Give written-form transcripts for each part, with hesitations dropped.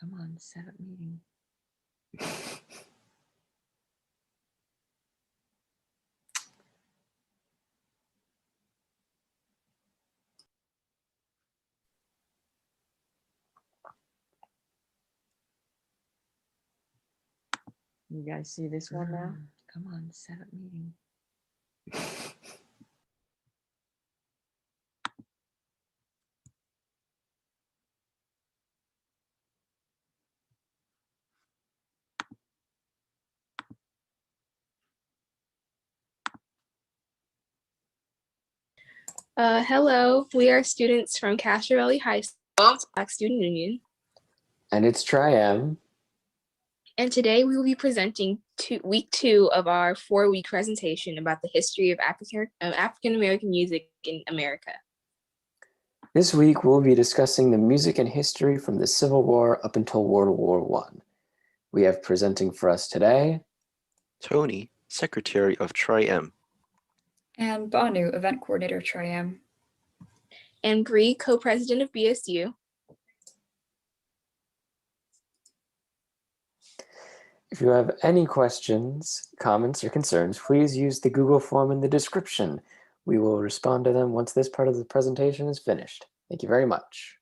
Come on, set up meeting. You guys see this one now? Come on, set up meeting. Hello, we are students from Castro Valley High School, Black Student Union. And it's Triam. And today we will be presenting week 2 of our 4-week presentation about the history of African American music in America. This week we'll be discussing the music and history from the Civil War up until World War I. We have presenting for us today Tony, Secretary of Tri-M. And Banu, Event Coordinator, Tri-M. And Bree, Co-President of BSU. If you have any questions, comments, or concerns, please use the Google form in the description. We will respond to them once this part of the presentation is finished. Thank you very much.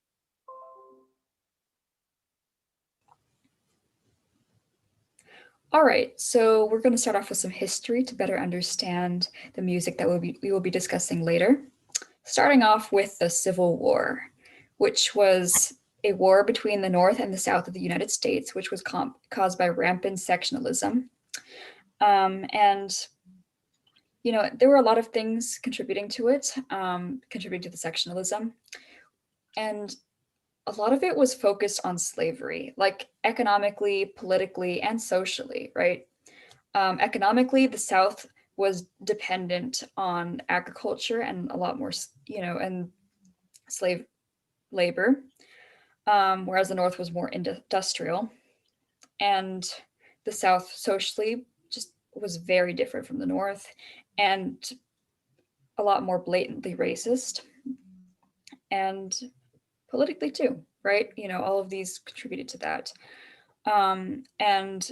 All right, so we're going to start off with some history to better understand the music that we will be discussing later. Starting off with the Civil War, which was a war between the North and the South of the United States, which was caused by rampant sectionalism. And, you know, there were a lot of things contributing to it, contributing to the sectionalism. And a lot of it was focused on slavery, like economically, politically, and socially, right? Economically, the South was dependent on agriculture and a lot more, you know, and slave labor, whereas the North was more industrial. And the South socially just was very different from the North and a lot more blatantly racist. And politically too, right? You know, all of these contributed to that. And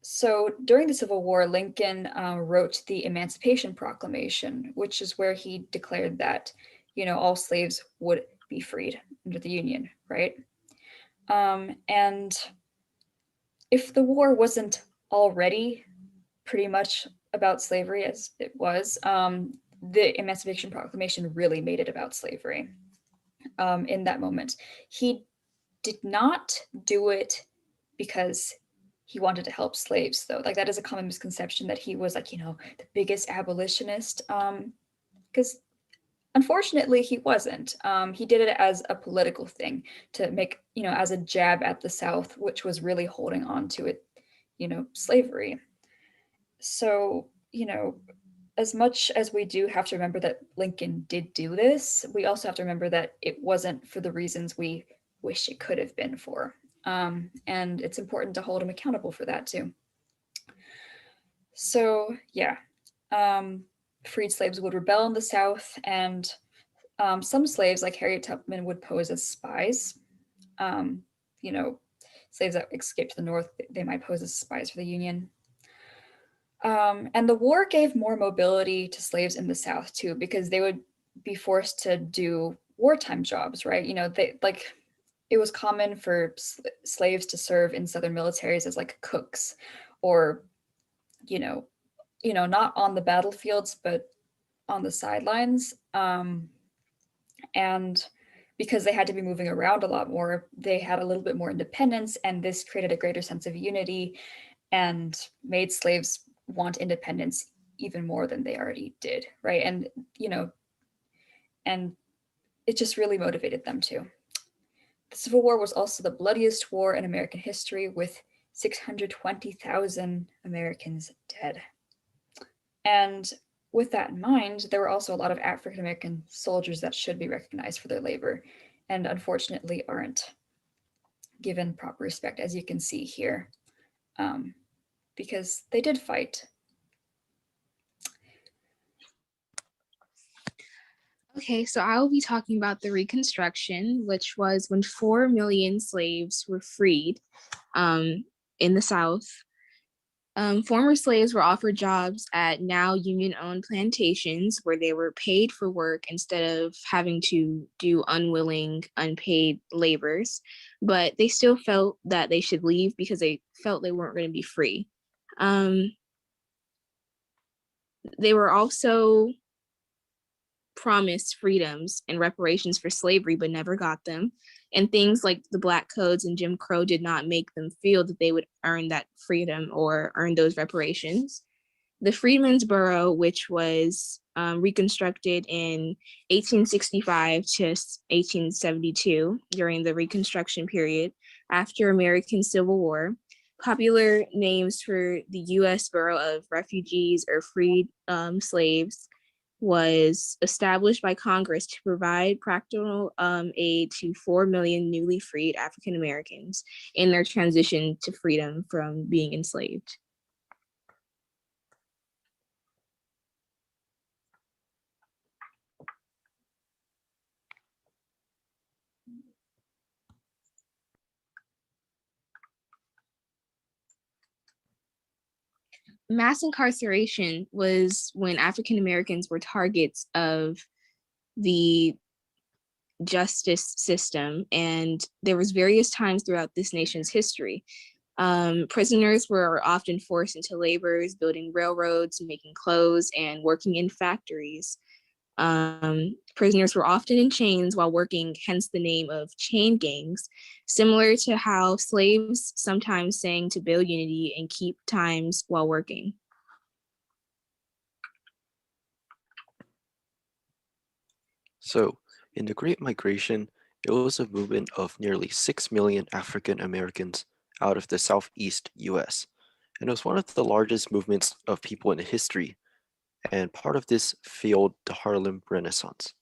so during the Civil War, Lincoln wrote the Emancipation Proclamation, which is where he declared that, you know, all slaves would be freed under the Union, right? And if the war wasn't already pretty much about slavery as it was, the Emancipation Proclamation really made it about slavery. In that moment, he did not do it because he wanted to help slaves, though. Like, that is a common misconception that he was, like, you know, the biggest abolitionist, because unfortunately he wasn't. He did it as a political thing to make, you know, as a jab at the South, which was really holding on to it, you know, slavery. So, you know, as much as we do have to remember that Lincoln did do this, we also have to remember that it wasn't for the reasons we wish it could have been for. And it's important to hold him accountable for that too. So yeah, freed slaves would rebel in the South, and some slaves like Harriet Tubman would pose as spies. You know, slaves that escaped to the North, they might pose as spies for the Union. And the war gave more mobility to slaves in the South too, because they would be forced to do wartime jobs, right? You know, it was common for slaves to serve in Southern militaries as like cooks, or, you know, not on the battlefields, but on the sidelines. And because they had to be moving around a lot more, they had a little bit more independence, and this created a greater sense of unity and made slaves want independence even more than they already did, right? And, you know, and it just really motivated them too. The Civil War was also the bloodiest war in American history, with 620,000 Americans dead. And with that in mind, there were also a lot of African American soldiers that should be recognized for their labor, and unfortunately aren't given proper respect, as you can see here, because they did fight. Okay, so I will be talking about the Reconstruction, which was when 4 million slaves were freed in the South. Former slaves were offered jobs at now union-owned plantations where they were paid for work instead of having to do unwilling, unpaid labors, but they still felt that they should leave because they felt they weren't going to be free. They were also promised freedoms and reparations for slavery, but never got them. And things like the Black Codes and Jim Crow did not make them feel that they would earn that freedom or earn those reparations. The Freedmen's Bureau, which was reconstructed in 1865 to 1872 during the Reconstruction period after American Civil War, popular names for the U.S. Bureau of Refugees or Freed Slaves, was established by Congress to provide practical aid to 4 million newly freed African Americans in their transition to freedom from being enslaved. Mass incarceration was when African Americans were targets of the justice system, and there was various times throughout this nation's history. Prisoners were often forced into labors, building railroads, making clothes, and working in factories. Prisoners were often in chains while working, hence the name of chain gangs, similar to how slaves sometimes sang to build unity and keep times while working. So, in the Great Migration, it was a movement of nearly 6 million African Americans out of the southeast US, and it was one of the largest movements of people in history, and part of this fueled the Harlem Renaissance.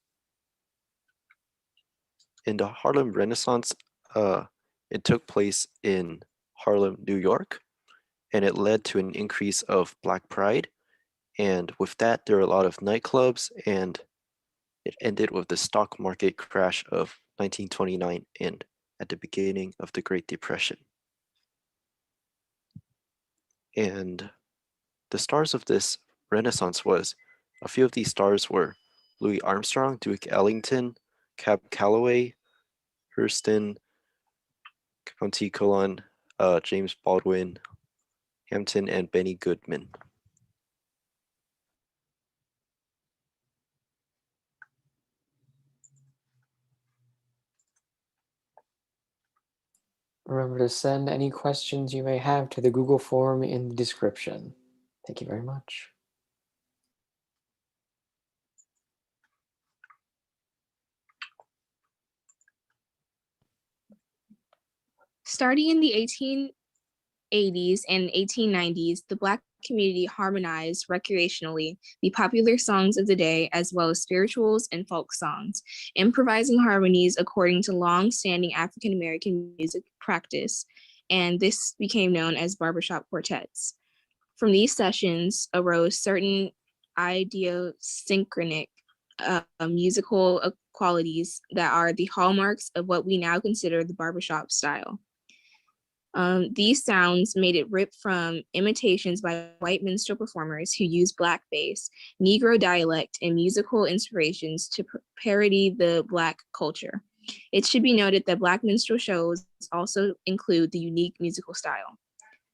In the Harlem Renaissance, it took place in Harlem, New York, and it led to an increase of Black pride, and with that, there were a lot of nightclubs, and it ended with the stock market crash of 1929 and at the beginning of the Great Depression. And the stars of this Renaissance a few of these stars were Louis Armstrong, Duke Ellington, Cab Calloway, Hurston, Countee Cullen, James Baldwin, Hampton, and Benny Goodman. Remember to send any questions you may have to the Google form in the description. Thank you very much. Starting in the 1880s and 1890s, the Black community harmonized recreationally the popular songs of the day as well as spirituals and folk songs, improvising harmonies according to long-standing African American music practice, and this became known as barbershop quartets. From these sessions arose certain idiosyncratic musical qualities that are the hallmarks of what we now consider the barbershop style. These sounds made it rip from imitations by white minstrel performers who used blackface, Negro dialect, and musical inspirations to parody the Black culture. It should be noted that Black minstrel shows also include the unique musical style.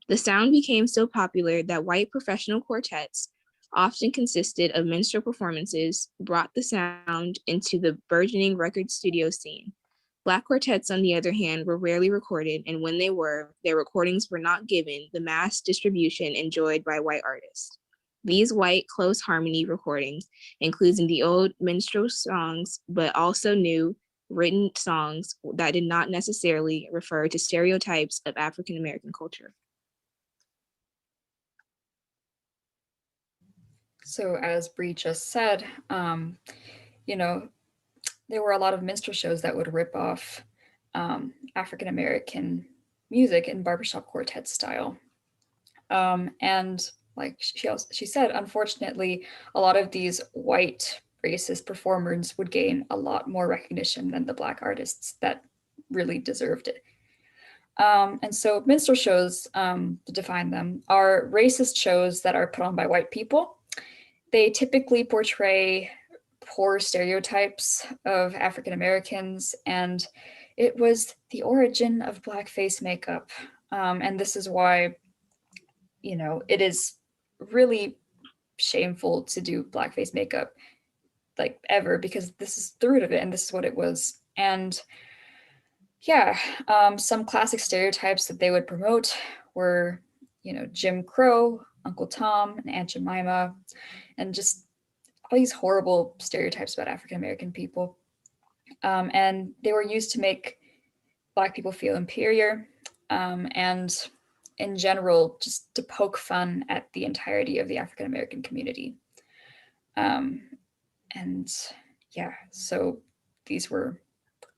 The sound became so popular that white professional quartets, often consisted of minstrel performances, brought the sound into the burgeoning record studio scene. Black quartets, on the other hand, were rarely recorded, and when they were, their recordings were not given the mass distribution enjoyed by white artists. These white close harmony recordings, including the old minstrel songs, but also new written songs that did not necessarily refer to stereotypes of African American culture. So as Bree just said, there were a lot of minstrel shows that would rip off African American music in barbershop quartet style. And like she said, unfortunately, a lot of these white racist performers would gain a lot more recognition than the Black artists that really deserved it. And so minstrel shows, to define them, are racist shows that are put on by white people. They typically portray poor stereotypes of African Americans, and it was the origin of blackface makeup. And this is why, it is really shameful to do blackface makeup like ever, because this is the root of it and this is what it was. And yeah, some classic stereotypes that they would promote were, Jim Crow, Uncle Tom, and Aunt Jemima, and just all these horrible stereotypes about African American people. And they were used to make Black people feel inferior, and in general, just to poke fun at the entirety of the African American community. And yeah, so these were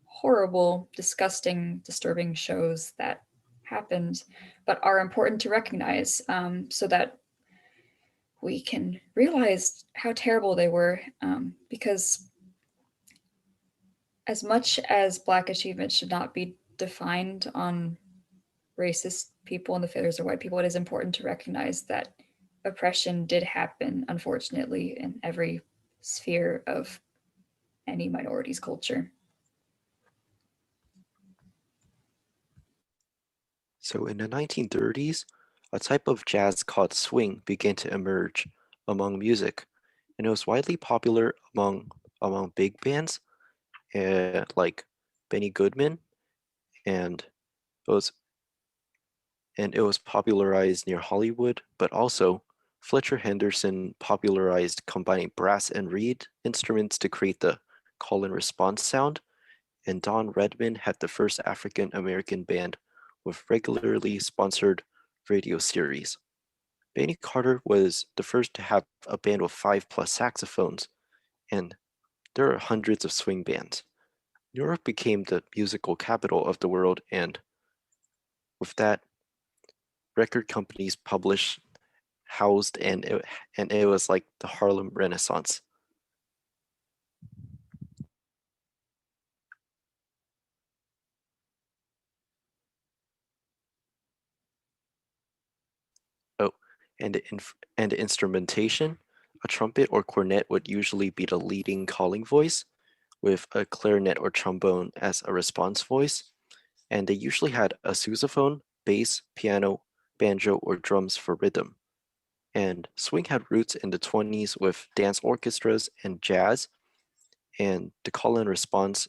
horrible, disgusting, disturbing shows that happened, but are important to recognize, so that we can realize how terrible they were, because as much as Black achievement should not be defined on racist people and the failures of white people, it is important to recognize that oppression did happen, unfortunately, in every sphere of any minority's culture. So in the 1930s, a type of jazz called swing began to emerge among music, and it was widely popular among big bands like Benny Goodman, and it was popularized near Hollywood, but also Fletcher Henderson popularized combining brass and reed instruments to create the call and response sound, and Don Redman had the first African American band with regularly sponsored radio series. Benny Carter was the first to have a band with 5+ saxophones, and there are hundreds of swing bands. New York became the musical capital of the world, and with that, record companies published, housed, and it was like the Harlem Renaissance. Oh, and the instrumentation, a trumpet or cornet would usually be the leading calling voice, with a clarinet or trombone as a response voice, and they usually had a sousaphone, bass, piano, banjo, or drums for rhythm. And swing had roots in the 20s with dance orchestras and jazz, and the call and response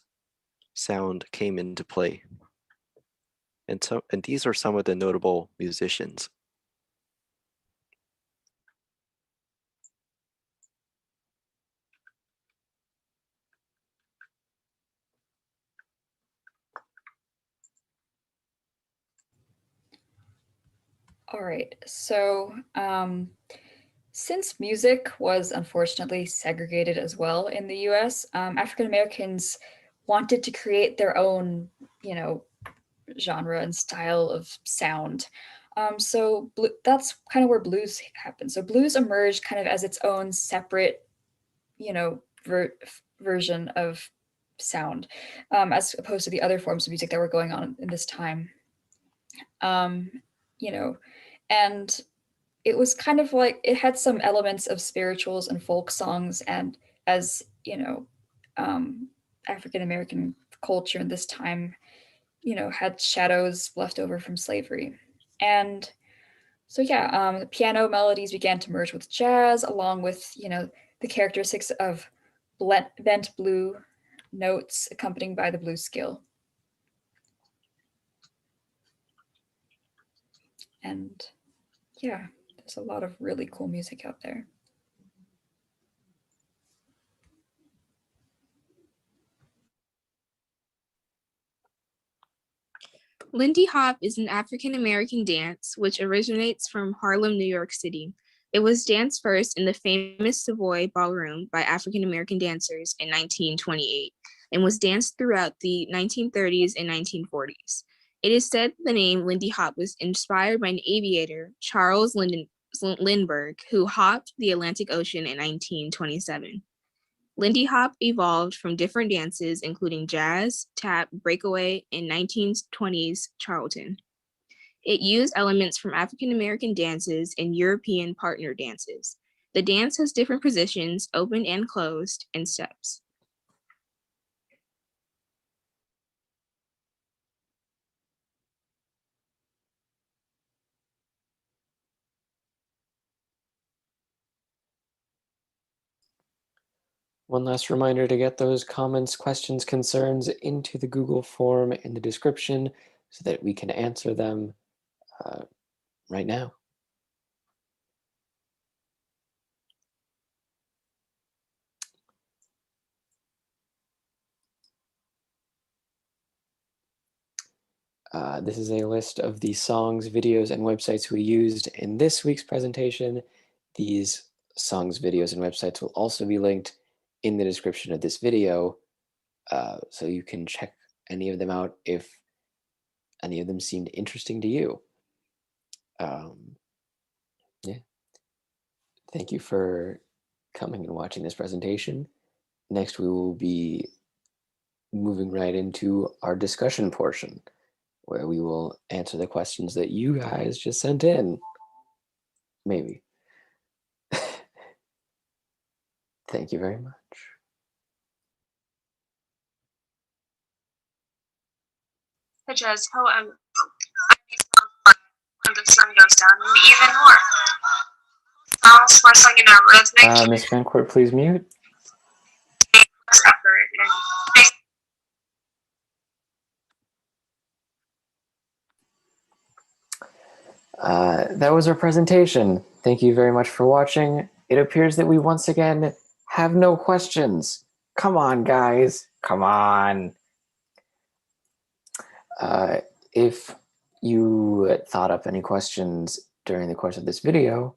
sound came into play. And these are some of the notable musicians. All right, so since music was unfortunately segregated as well in the US, African Americans wanted to create their own, genre and style of sound. So that's kind of where blues happened. So blues emerged kind of as its own separate, version of sound, as opposed to the other forms of music that were going on in this time. And it was kind of like it had some elements of spirituals and folk songs, and as African American culture in this time, had shadows left over from slavery. And so the piano melodies began to merge with jazz, along with the characteristics of bent blue notes accompanied by the blues scale. And yeah, there's a lot of really cool music out there. Lindy Hop is an African-American dance which originates from Harlem, New York City. It was danced first in the famous Savoy Ballroom by African-American dancers in 1928 and was danced throughout the 1930s and 1940s. It is said the name Lindy Hop was inspired by an aviator, Charles Lindbergh, who hopped the Atlantic Ocean in 1927. Lindy Hop evolved from different dances, including jazz, tap, breakaway, and 1920s Charlton. It used elements from African American dances and European partner dances. The dance has different positions, open and closed, and steps. One last reminder to get those comments, questions, concerns into the Google form in the description so that we can answer them right now. This is a list of the songs, videos, and websites we used in this week's presentation. These songs, videos, and websites will also be linked in the description of this video, so you can check any of them out if any of them seemed interesting to you. Yeah. Thank you for coming and watching this presentation. Next, we will be moving right into our discussion portion, where we will answer the questions that you guys just sent in. Maybe. Thank you very much. Such as poem, when the sun goes down, and even more. Songs were sung in a rhythmic Ms. Vancourt, please mute. effort and That was our presentation. Thank you very much for watching. It appears that we once again have no questions. Come on, guys. Come on. If you thought up any questions during the course of this video,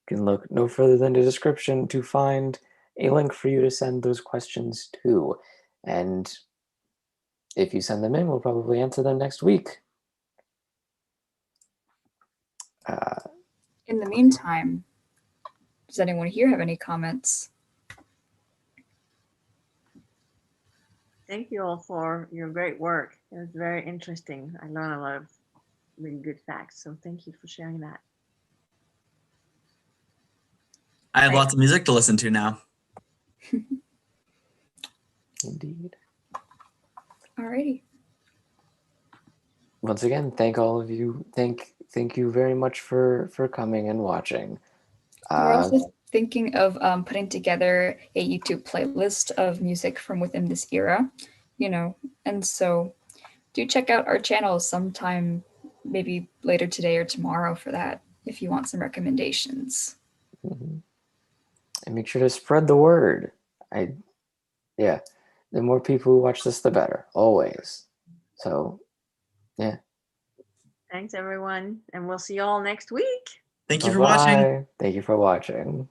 you can look no further than the description to find a link for you to send those questions to. And if you send them in, we'll probably answer them next week. In the meantime, does anyone here have any comments? Thank you all for your great work. It was very interesting. I learned a lot of really good facts. So thank you for sharing that. I have Right. lots of music to listen to now. Indeed. Alrighty. Once again, thank all of you. Thank you very much for coming and watching. We're also thinking of putting together a YouTube playlist of music from within this era, and so do check out our channel sometime, maybe later today or tomorrow for that, if you want some recommendations. Mm-hmm. And make sure to spread the word. Yeah, the more people who watch this, the better, always. So, yeah. Thanks, everyone. And we'll see you all next week. Thank you for watching. Bye-bye. Thank you for watching.